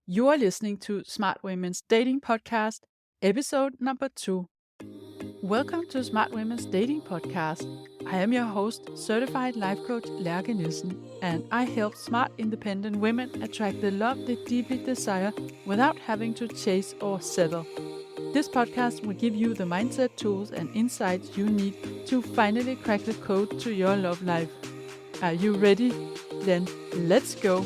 You are listening to Smart Women's Dating Podcast, episode number 2. Welcome to Smart Women's Dating Podcast. I am your host, certified life coach Lærke Nielsen, and I help smart, independent women attract the love they deeply desire without having to chase or settle. This podcast will give you the mindset tools and insights you need to finally crack the code to your love life. Are you ready? Then let's go!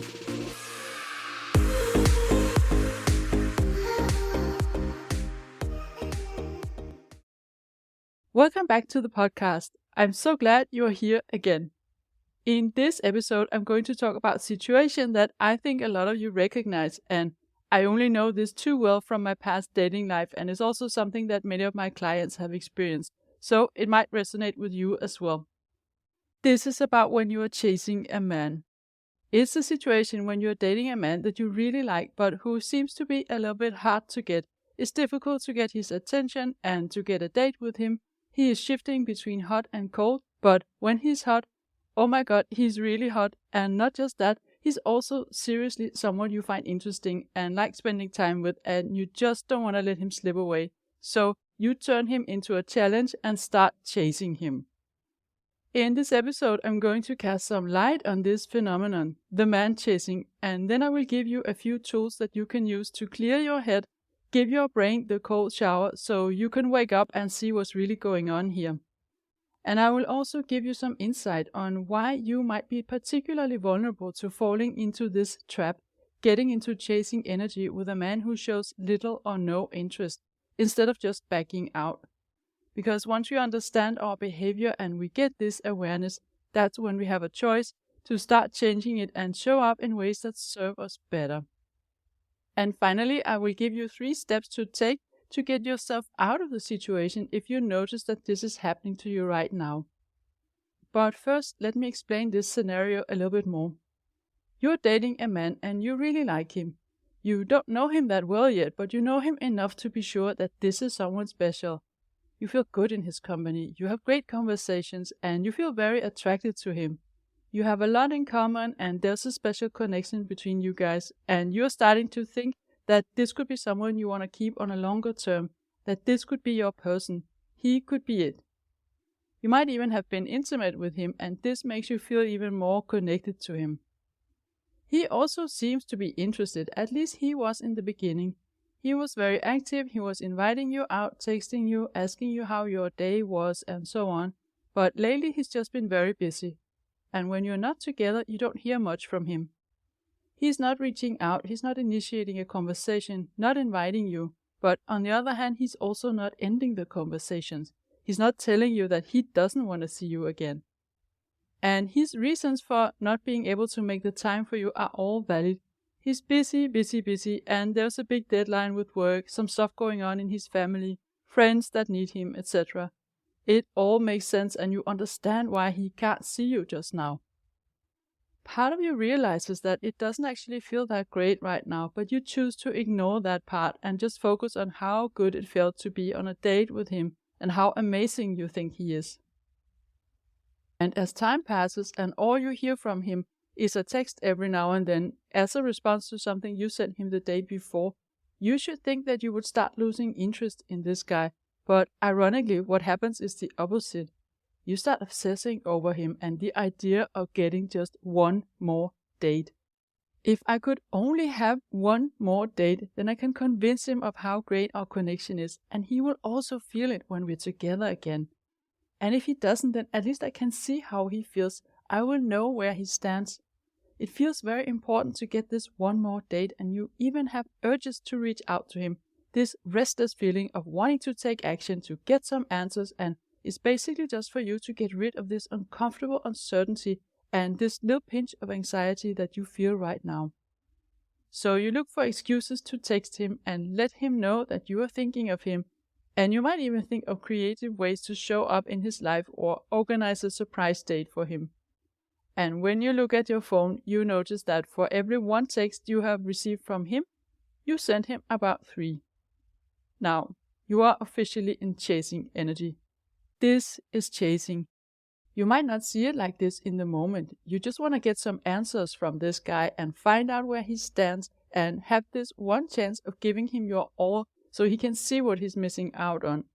Welcome back to the podcast. I'm so glad you're here again. In this episode, I'm going to talk about a situation that I think a lot of you recognize, and I only know this too well from my past dating life, and it's also something that many of my clients have experienced, so it might resonate with you as well. This is about when you are chasing a man. It's a situation when you're dating a man that you really like, but who seems to be a little bit hard to get. It's difficult to get his attention and to get a date with him. He is shifting between hot and cold, but when he's hot, oh my god, he's really hot. And not just that, he's also seriously someone you find interesting and like spending time with, and you just don't want to let him slip away. So you turn him into a challenge and start chasing him. In this episode, I'm going to cast some light on this phenomenon, the man chasing, and then I will give you a few tools that you can use to clear your head, give your brain the cold shower so you can wake up and see what's really going on here. And I will also give you some insight on why you might be particularly vulnerable to falling into this trap, getting into chasing energy with a man who shows little or no interest, instead of just backing out. Because once we understand our behavior and we get this awareness, that's when we have a choice to start changing it and show up in ways that serve us better. And finally, I will give you 3 steps to take to get yourself out of the situation if you notice that this is happening to you right now. But first, let me explain this scenario a little bit more. You're dating a man and you really like him. You don't know him that well yet, but you know him enough to be sure that this is someone special. You feel good in his company, you have great conversations, and you feel very attracted to him. You have a lot in common, and there's a special connection between you guys, and you're starting to think that this could be someone you want to keep on a longer term, that this could be your person. He could be it. You might even have been intimate with him, and this makes you feel even more connected to him. He also seems to be interested, at least he was in the beginning. He was very active, he was inviting you out, texting you, asking you how your day was, and so on. But lately he's just been very busy. And when you're not together, you don't hear much from him. He's not reaching out, he's not initiating a conversation, not inviting you. But on the other hand, he's also not ending the conversations. He's not telling you that he doesn't want to see you again. And his reasons for not being able to make the time for you are all valid. He's busy, and there's a big deadline with work, some stuff going on in his family, friends that need him, etc. It all makes sense and you understand why he can't see you just now. Part of you realizes that it doesn't actually feel that great right now, but you choose to ignore that part and just focus on how good it felt to be on a date with him and how amazing you think he is. And as time passes and all you hear from him is a text every now and then as a response to something you sent him the day before, you should think that you would start losing interest in this guy. But ironically, what happens is the opposite. You start obsessing over him and the idea of getting just one more date. If I could only have one more date, then I can convince him of how great our connection is, and he will also feel it when we're together again. And if he doesn't, then at least I can see how he feels. I will know where he stands. It feels very important to get this one more date, and you even have urges to reach out to him. This restless feeling of wanting to take action, to get some answers, and it's basically just for you to get rid of this uncomfortable uncertainty and this little pinch of anxiety that you feel right now. So you look for excuses to text him and let him know that you are thinking of him, and you might even think of creative ways to show up in his life or organize a surprise date for him. And when you look at your phone, you notice that for every 1 text you have received from him, you sent him about 3. Now, you are officially in chasing energy. This is chasing. You might not see it like this in the moment. You just want to get some answers from this guy and find out where he stands and have this one chance of giving him your all so he can see what he's missing out on.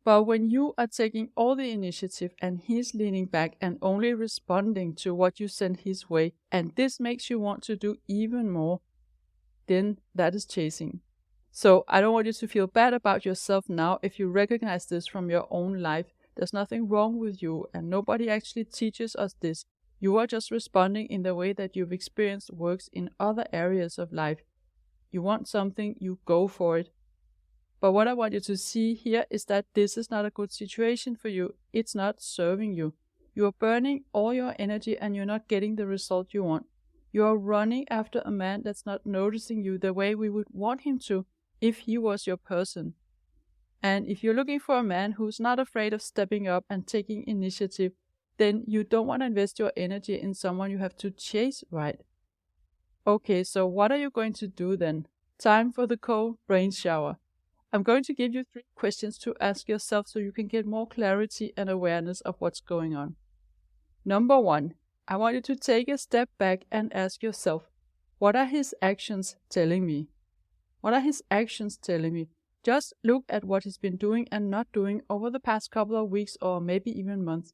But when you are taking all the initiative and he's leaning back and only responding to what you send his way, and this makes you want to do even more, then that is chasing. So I don't want you to feel bad about yourself now if you recognize this from your own life. There's nothing wrong with you, and nobody actually teaches us this. You are just responding in the way that you've experienced works in other areas of life. You want something, you go for it. But what I want you to see here is that this is not a good situation for you. It's not serving you. You are burning all your energy and you're not getting the result you want. You are running after a man that's not noticing you the way we would want him to if he was your person. And if you're looking for a man who's not afraid of stepping up and taking initiative, then you don't want to invest your energy in someone you have to chase, right? Okay, so what are you going to do then? Time for the cold brain shower. I'm going to give you 3 questions to ask yourself so you can get more clarity and awareness of what's going on. Number 1, I want you to take a step back and ask yourself, what are his actions telling me? What are his actions telling me? Just look at what he's been doing and not doing over the past couple of weeks or maybe even months.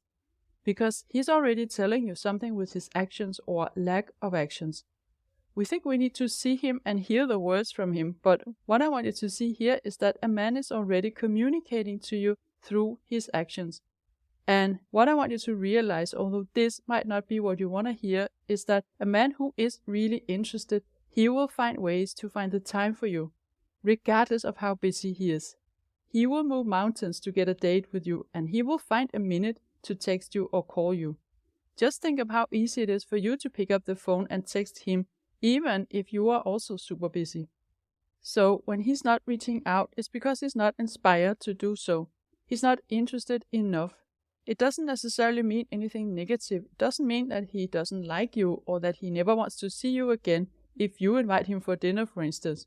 Because he's already telling you something with his actions or lack of actions. We think we need to see him and hear the words from him, but what I want you to see here is that a man is already communicating to you through his actions. And what I want you to realize, although this might not be what you want to hear, is that a man who is really interested, he will find ways to find the time for you, regardless of how busy he is. He will move mountains to get a date with you, and he will find a minute to text you or call you. Just think of how easy it is for you to pick up the phone and text him, even if you are also super busy. So when he's not reaching out, it's because he's not inspired to do so. He's not interested enough. It doesn't necessarily mean anything negative. It doesn't mean that he doesn't like you or that he never wants to see you again if you invite him for dinner, for instance.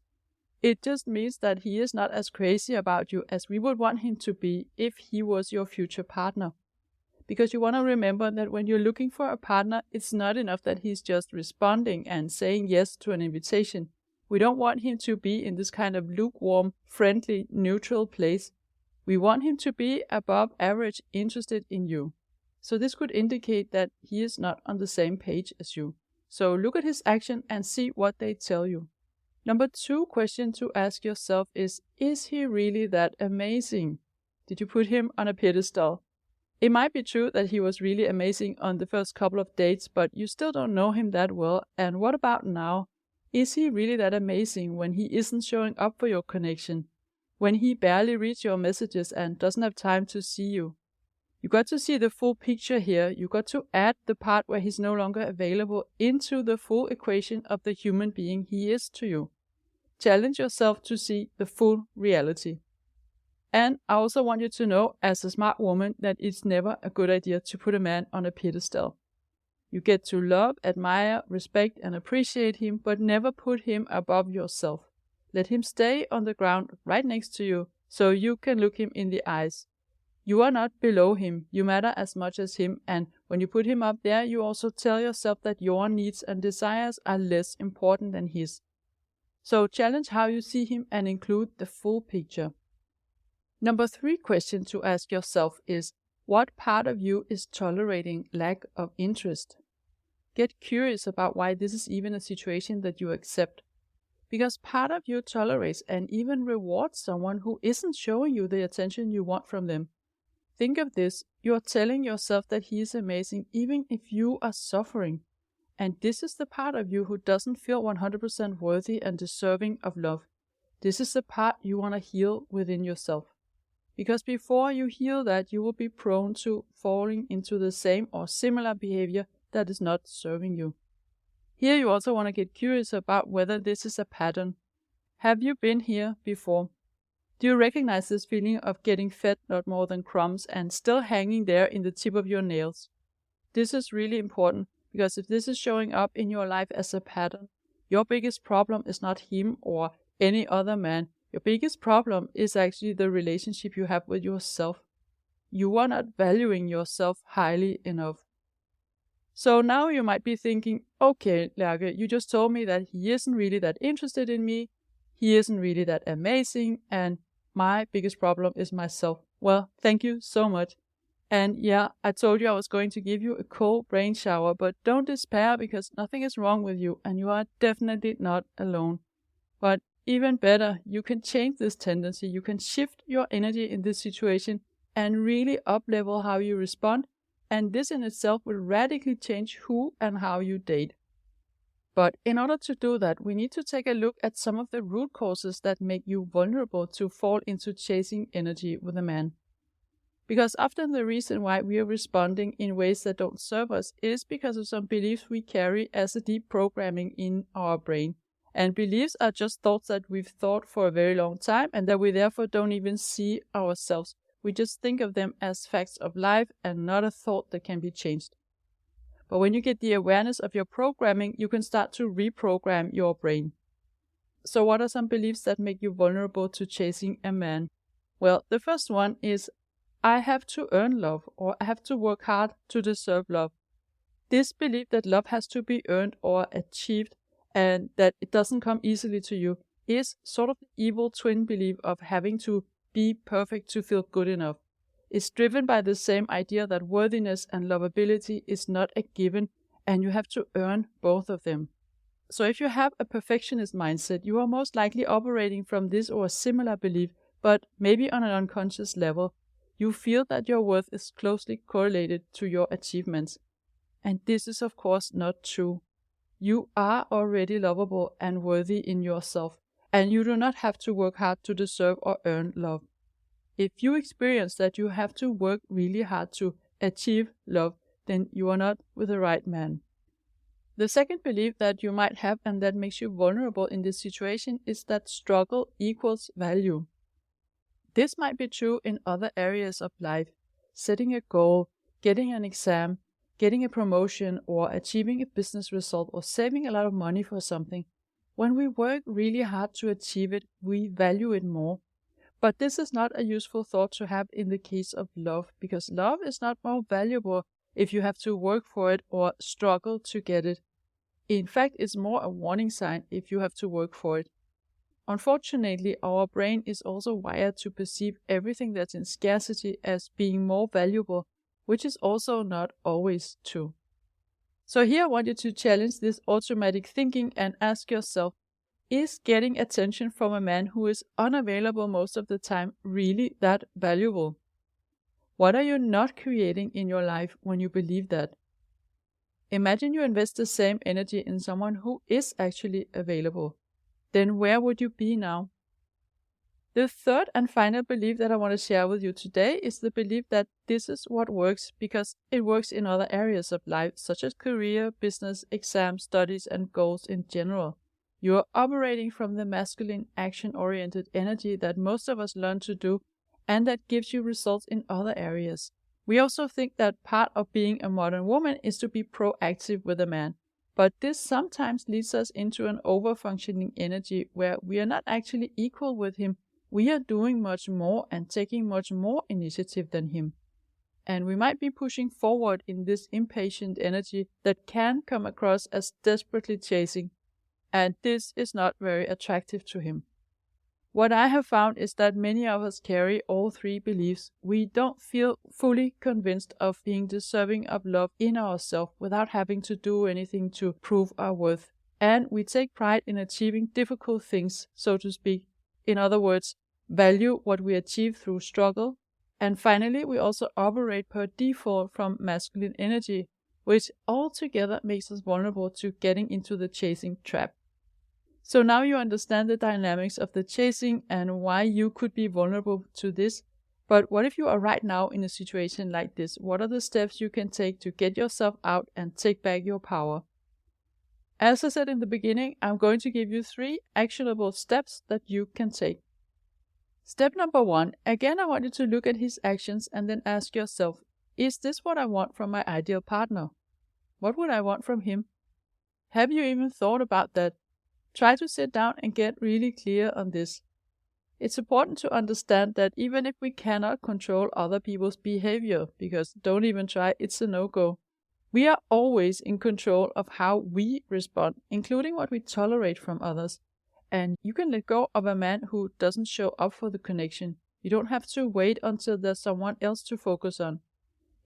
It just means that he is not as crazy about you as we would want him to be if he was your future partner. Because you want to remember that when you're looking for a partner, it's not enough that he's just responding and saying yes to an invitation. We don't want him to be in this kind of lukewarm, friendly, neutral place. We want him to be above average interested in you. So this could indicate that he is not on the same page as you. So look at his action and see what they tell you. Number 2 question to ask yourself is he really that amazing? Did you put him on a pedestal? It might be true that he was really amazing on the first couple of dates, but you still don't know him that well. And what about now? Is he really that amazing when he isn't showing up for your connection? When he barely reads your messages and doesn't have time to see you? You got to see the full picture here. You got to add the part where he's no longer available into the full equation of the human being he is to you. Challenge yourself to see the full reality. And I also want you to know, as a smart woman, that it's never a good idea to put a man on a pedestal. You get to love, admire, respect, and appreciate him, but never put him above yourself. Let him stay on the ground right next to you, so you can look him in the eyes. You are not below him, you matter as much as him, and when you put him up there, you also tell yourself that your needs and desires are less important than his. So challenge how you see him and include the full picture. Number 3 question to ask yourself is, what part of you is tolerating lack of interest? Get curious about why this is even a situation that you accept. Because part of you tolerates and even rewards someone who isn't showing you the attention you want from them. Think of this, you are telling yourself that he is amazing even if you are suffering. And this is the part of you who doesn't feel 100% worthy and deserving of love. This is the part you want to heal within yourself. Because before you heal that, you will be prone to falling into the same or similar behavior that is not serving you. Here you also want to get curious about whether this is a pattern. Have you been here before? Do you recognize this feeling of getting fed not more than crumbs and still hanging there in the tip of your nails? This is really important, because if this is showing up in your life as a pattern, your biggest problem is not him or any other man. Your biggest problem is actually the relationship you have with yourself. You are not valuing yourself highly enough. So now you might be thinking, okay, Lærke, you just told me that he isn't really that interested in me, he isn't really that amazing, and my biggest problem is myself. Well, thank you so much. And yeah, I told you I was going to give you a cold brain shower, but don't despair because nothing is wrong with you and you are definitely not alone. But even better, you can change this tendency. You can shift your energy in this situation and really up-level how you respond. And this in itself will radically change who and how you date. But in order to do that, we need to take a look at some of the root causes that make you vulnerable to fall into chasing energy with a man. Because often the reason why we are responding in ways that don't serve us is because of some beliefs we carry as a deep programming in our brain. And beliefs are just thoughts that we've thought for a very long time and that we therefore don't even see ourselves. We just think of them as facts of life and not a thought that can be changed. But when you get the awareness of your programming, you can start to reprogram your brain. So what are some beliefs that make you vulnerable to chasing a man? Well, the first one is, I have to earn love, or I have to work hard to deserve love. This belief that love has to be earned or achieved and that it doesn't come easily to you is sort of the evil twin belief of having to be perfect to feel good enough. It's driven by the same idea that worthiness and lovability is not a given and you have to earn both of them. So if you have a perfectionist mindset, you are most likely operating from this or a similar belief, but maybe on an unconscious level. You feel that your worth is closely correlated to your achievements. And this is of course not true. You are already lovable and worthy in yourself, and you do not have to work hard to deserve or earn love. If you experience that you have to work really hard to achieve love, then you are not with the right man. The second belief that you might have and that makes you vulnerable in this situation is that struggle equals value. This might be true in other areas of life. Setting a goal, getting an exam, getting a promotion, or achieving a business result, or saving a lot of money for something. When we work really hard to achieve it, we value it more. But this is not a useful thought to have in the case of love, because love is not more valuable if you have to work for it or struggle to get it. In fact, it's more a warning sign if you have to work for it. Unfortunately, our brain is also wired to perceive everything that's in scarcity as being more valuable, which is also not always true. So here I want you to challenge this automatic thinking and ask yourself, is getting attention from a man who is unavailable most of the time really that valuable? What are you not creating in your life when you believe that? Imagine you invest the same energy in someone who is actually available. Then where would you be now? The third and final belief that I want to share with you today is the belief that this is what works because it works in other areas of life, such as career, business, exams, studies, and goals in general. You are operating from the masculine, action-oriented energy that most of us learn to do, and that gives you results in other areas. We also think that part of being a modern woman is to be proactive with a man. But this sometimes leads us into an over-functioning energy where we are not actually equal with him. We are doing much more and taking much more initiative than him. And we might be pushing forward in this impatient energy that can come across as desperately chasing. And this is not very attractive to him. What I have found is that many of us carry all three beliefs. We don't feel fully convinced of being deserving of love in ourselves without having to do anything to prove our worth. And we take pride in achieving difficult things, so to speak. In other words, value what we achieve through struggle. And finally, we also operate per default from masculine energy, which altogether makes us vulnerable to getting into the chasing trap. So now you understand the dynamics of the chasing and why you could be vulnerable to this. But what if you are right now in a situation like this? What are the steps you can take to get yourself out and take back your power? As I said in the beginning, I'm going to give you 3 actionable steps that you can take. Step number 1. Again, I want you to look at his actions and then ask yourself, is this what I want from my ideal partner? What would I want from him? Have you even thought about that? Try to sit down and get really clear on this. It's important to understand that even if we cannot control other people's behavior, because don't even try, it's a no-go. We are always in control of how we respond, including what we tolerate from others. And you can let go of a man who doesn't show up for the connection. You don't have to wait until there's someone else to focus on.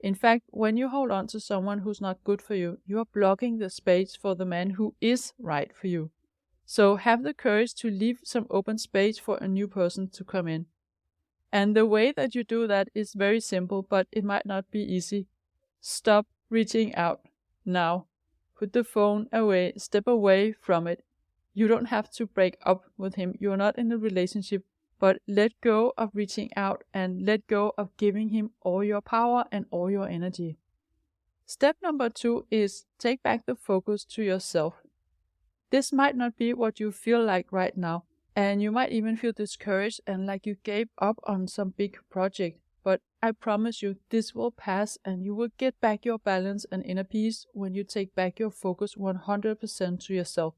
In fact, when you hold on to someone who's not good for you, you are blocking the space for the man who is right for you. So have the courage to leave some open space for a new person to come in. And the way that you do that is very simple, but it might not be easy. Stop reaching out now. Put the phone away, step away from it. You don't have to break up with him. You're not in a relationship, but let go of reaching out and let go of giving him all your power and all your energy. Step number 2 is take back the focus to yourself. This might not be what you feel like right now, and you might even feel discouraged and like you gave up on some big project. But I promise you, this will pass and you will get back your balance and inner peace when you take back your focus 100% to yourself.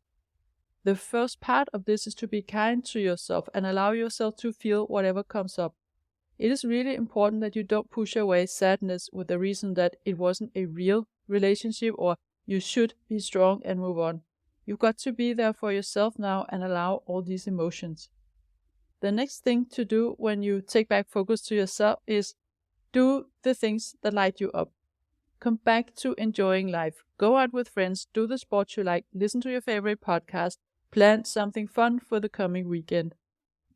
The first part of this is to be kind to yourself and allow yourself to feel whatever comes up. It is really important that you don't push away sadness with the reason that it wasn't a real relationship or you should be strong and move on. You've got to be there for yourself now and allow all these emotions. The next thing to do when you take back focus to yourself is do the things that light you up. Come back to enjoying life. Go out with friends, do the sports you like, listen to your favorite podcast, plan something fun for the coming weekend.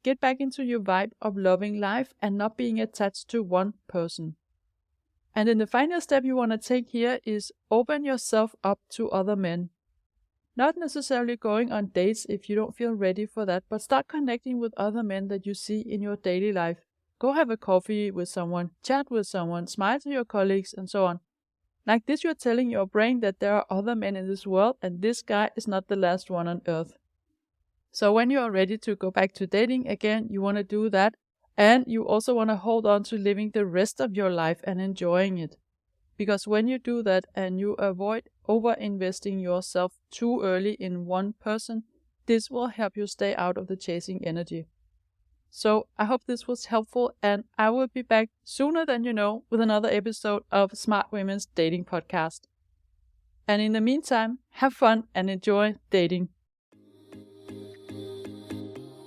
Get back into your vibe of loving life and not being attached to one person. And then the final step you want to take here is open yourself up to other men. Not necessarily going on dates if you don't feel ready for that, but start connecting with other men that you see in your daily life. Go have a coffee with someone, chat with someone, smile to your colleagues, and so on. Like this, you're telling your brain that there are other men in this world and this guy is not the last one on earth. So when you are ready to go back to dating again, you want to do that. And you also want to hold on to living the rest of your life and enjoying it. Because when you do that and you avoid over-investing yourself too early in one person, this will help you stay out of the chasing energy. So I hope this was helpful, and I will be back sooner than you know with another episode of Smart Women's Dating Podcast. And in the meantime, have fun and enjoy dating.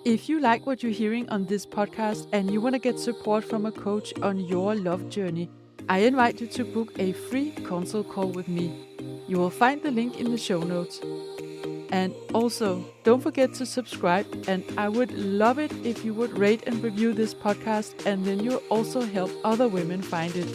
If you like what you're hearing on this podcast and you want to get support from a coach on your love journey, I invite you to book a free consult call with me. You will find the link in the show notes. And also, don't forget to subscribe, and I would love it if you would rate and review this podcast, and then you'll also help other women find it.